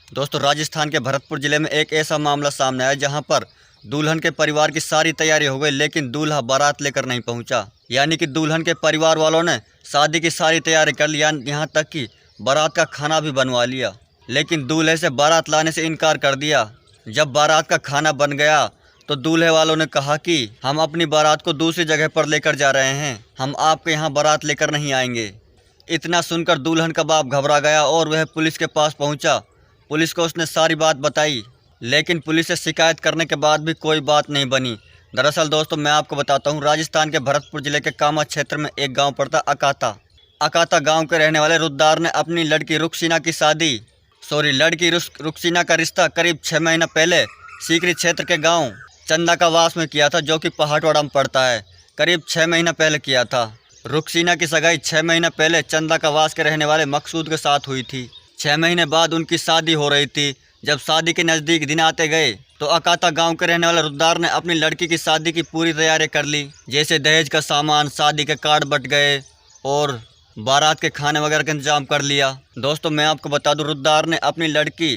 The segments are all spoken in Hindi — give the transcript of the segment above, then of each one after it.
दोस्तों राजस्थान के भरतपुर जिले में एक ऐसा मामला सामने आया जहां पर दुल्हन के परिवार की सारी तैयारी हो गई लेकिन दूल्हा बारात लेकर नहीं पहुंचा। यानी कि दुल्हन के परिवार वालों ने शादी की सारी तैयारी कर लिया, यहाँ तक कि बारात का खाना भी बनवा लिया, लेकिन दूल्हे से बारात लाने से इनकार कर दिया। जब बारात का खाना बन गया तो दूल्हे वालों ने कहा कि हम अपनी बारात को दूसरी जगह पर लेकर जा रहे हैं, हम आपके यहाँ बारात लेकर नहीं आएंगे। इतना सुनकर दुल्हन का बाप घबरा गया और वह पुलिस के पास पहुंचा। पुलिस को उसने सारी बात बताई, लेकिन पुलिस से शिकायत करने के बाद भी कोई बात नहीं बनी। दरअसल दोस्तों मैं आपको बताता हूँ, राजस्थान के भरतपुर जिले के कामा क्षेत्र में एक गांव पड़ता अकाता गांव के रहने वाले रुद्दार ने अपनी लड़की रुक्सीना का रिश्ता करीब 6 महीना पहले सीकरी क्षेत्र के गाँव चंदाकावास में किया था, जो कि पहाड़वाड़ा में पड़ता है। करीब 6 महीना पहले किया था। रुक्सीना की सगाई 6 महीना पहले चंदाकावास के रहने वाले मकसूद के साथ हुई थी। 6 महीने बाद उनकी शादी हो रही थी। जब शादी के नज़दीक दिन आते गए तो अकाता गांव के रहने वाले रुद्दार ने अपनी लड़की की शादी की पूरी तैयारी कर ली, जैसे दहेज का सामान, शादी के कार्ड बट गए और बारात के खाने वगैरह का इंतजाम कर लिया। दोस्तों मैं आपको बता दूं, रुद्दार ने अपनी लड़की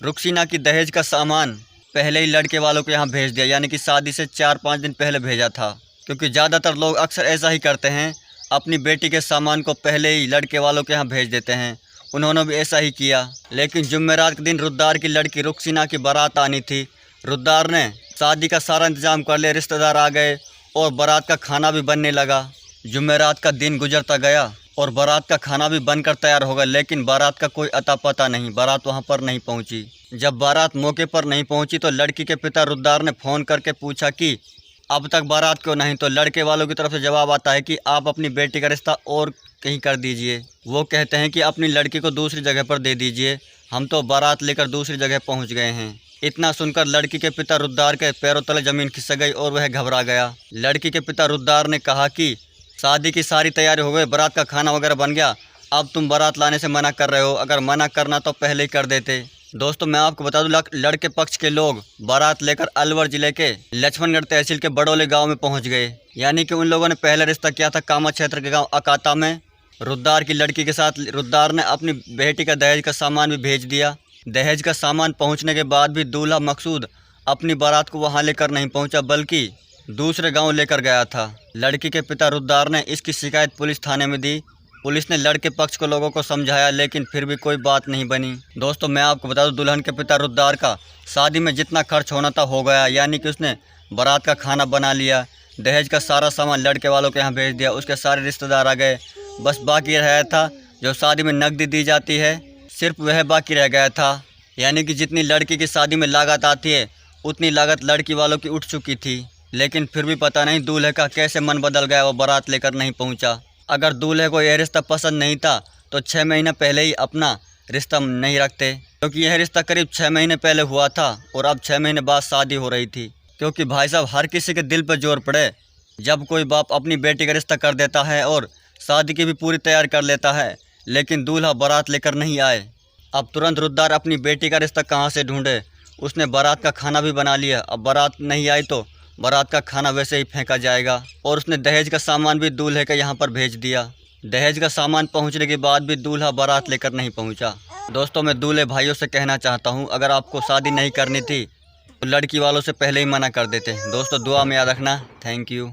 रुक्सीना की दहेज का सामान पहले ही लड़के वालों को यहाँ भेज दिया, यानी कि शादी से 4-5 दिन पहले भेजा था, क्योंकि ज़्यादातर लोग अक्सर ऐसा ही करते हैं, अपनी बेटी के सामान को पहले ही लड़के वालों के यहाँ भेज देते हैं। उन्होंने भी ऐसा ही किया। लेकिन जुम्मेरात के दिन रुद्दार की लड़की रुक्सीना की बारात आनी थी। रुद्दार ने शादी का सारा इंतजाम कर लिया, रिश्तेदार आ गए और बारात का खाना भी बनने लगा। जुम्मेरात का दिन गुजरता गया और बारात का खाना भी बनकर तैयार हो गया, लेकिन बारात का कोई अता पता नहीं, बारात वहाँ पर नहीं पहुँची। जब बारात मौके पर नहीं पहुँची तो लड़की के पिता रुद्दार ने फ़ोन करके पूछा कि अब तक बारात क्यों नहीं, तो लड़के वालों की तरफ से जवाब आता है कि आप अपनी बेटी का रिश्ता और कहीं कर दीजिए। वो कहते हैं कि अपनी लड़की को दूसरी जगह पर दे दीजिए, हम तो बारात लेकर दूसरी जगह पहुंच गए हैं। इतना सुनकर लड़की के पिता रुद्दार के पैरों तले ज़मीन खिसक गई और वह घबरा गया। लड़की के पिता रुद्दार ने कहा कि शादी की सारी तैयारी हो गई, बारात का खाना वगैरह बन गया, अब तुम बारात लाने से मना कर रहे हो, अगर मना करना तो पहले ही कर देते। दोस्तों मैं आपको बता दूं, लड़के पक्ष के लोग बारात लेकर अलवर जिले के लक्ष्मणगढ़ तहसील के बड़ोले गांव में पहुंच गए। यानी कि उन लोगों ने पहले रिश्ता किया था कामा क्षेत्र के गांव अकाता में रुद्दार की लड़की के साथ। रुद्दार ने अपनी बेटी का दहेज का सामान भी भेज दिया। दहेज का सामान पहुंचने के बाद भी दूल्हा मकसूद अपनी बारात को वहां लेकर नहीं पहुंचा, बल्कि दूसरे गाँव लेकर गया था। लड़की के पिता रुद्दार ने इसकी शिकायत पुलिस थाने में दी। पुलिस ने लड़के पक्ष को लोगों को समझाया, लेकिन फिर भी कोई बात नहीं बनी। दोस्तों मैं आपको बता दूं, दुल्हन के पिता रुद्दार का शादी में जितना खर्च होना था हो गया, यानी कि उसने बारात का खाना बना लिया, दहेज का सारा सामान लड़के वालों के यहाँ भेज दिया, उसके सारे रिश्तेदार आ गए। बस बाकी रह था जो शादी में नकदी दी जाती है, सिर्फ वह बाकी रह गया था। यानी कि जितनी लड़की की शादी में लागत आती है उतनी लागत लड़की वालों की उठ चुकी थी। लेकिन फिर भी पता नहीं दूल्हे का कैसे मन बदल गया, वो बारात लेकर नहीं पहुँचा। अगर दूल्हे को यह रिश्ता पसंद नहीं था तो 6 महीने पहले ही अपना रिश्ता नहीं रखते, क्योंकि यह रिश्ता करीब 6 महीने पहले हुआ था और अब 6 महीने बाद शादी हो रही थी। क्योंकि भाई साहब हर किसी के दिल पर जोर पड़े, जब कोई बाप अपनी बेटी का रिश्ता कर देता है और शादी की भी पूरी तैयारी कर लेता है, लेकिन दूल्हा बारात लेकर नहीं आए, अब तुरंत रुद्दार अपनी बेटी का रिश्ता कहाँ से ढूंढे। उसने बारात का खाना भी बना लिया, अब बारात नहीं आई तो बारात का खाना वैसे ही फेंका जाएगा। और उसने दहेज का सामान भी दूल्हे के यहाँ पर भेज दिया। दहेज का सामान पहुँचने के बाद भी दूल्हा बारात लेकर नहीं पहुँचा। दोस्तों मैं दूल्हे भाइयों से कहना चाहता हूँ, अगर आपको शादी नहीं करनी थी तो लड़की वालों से पहले ही मना कर देते। दोस्तों दुआ में याद रखना। Thank you.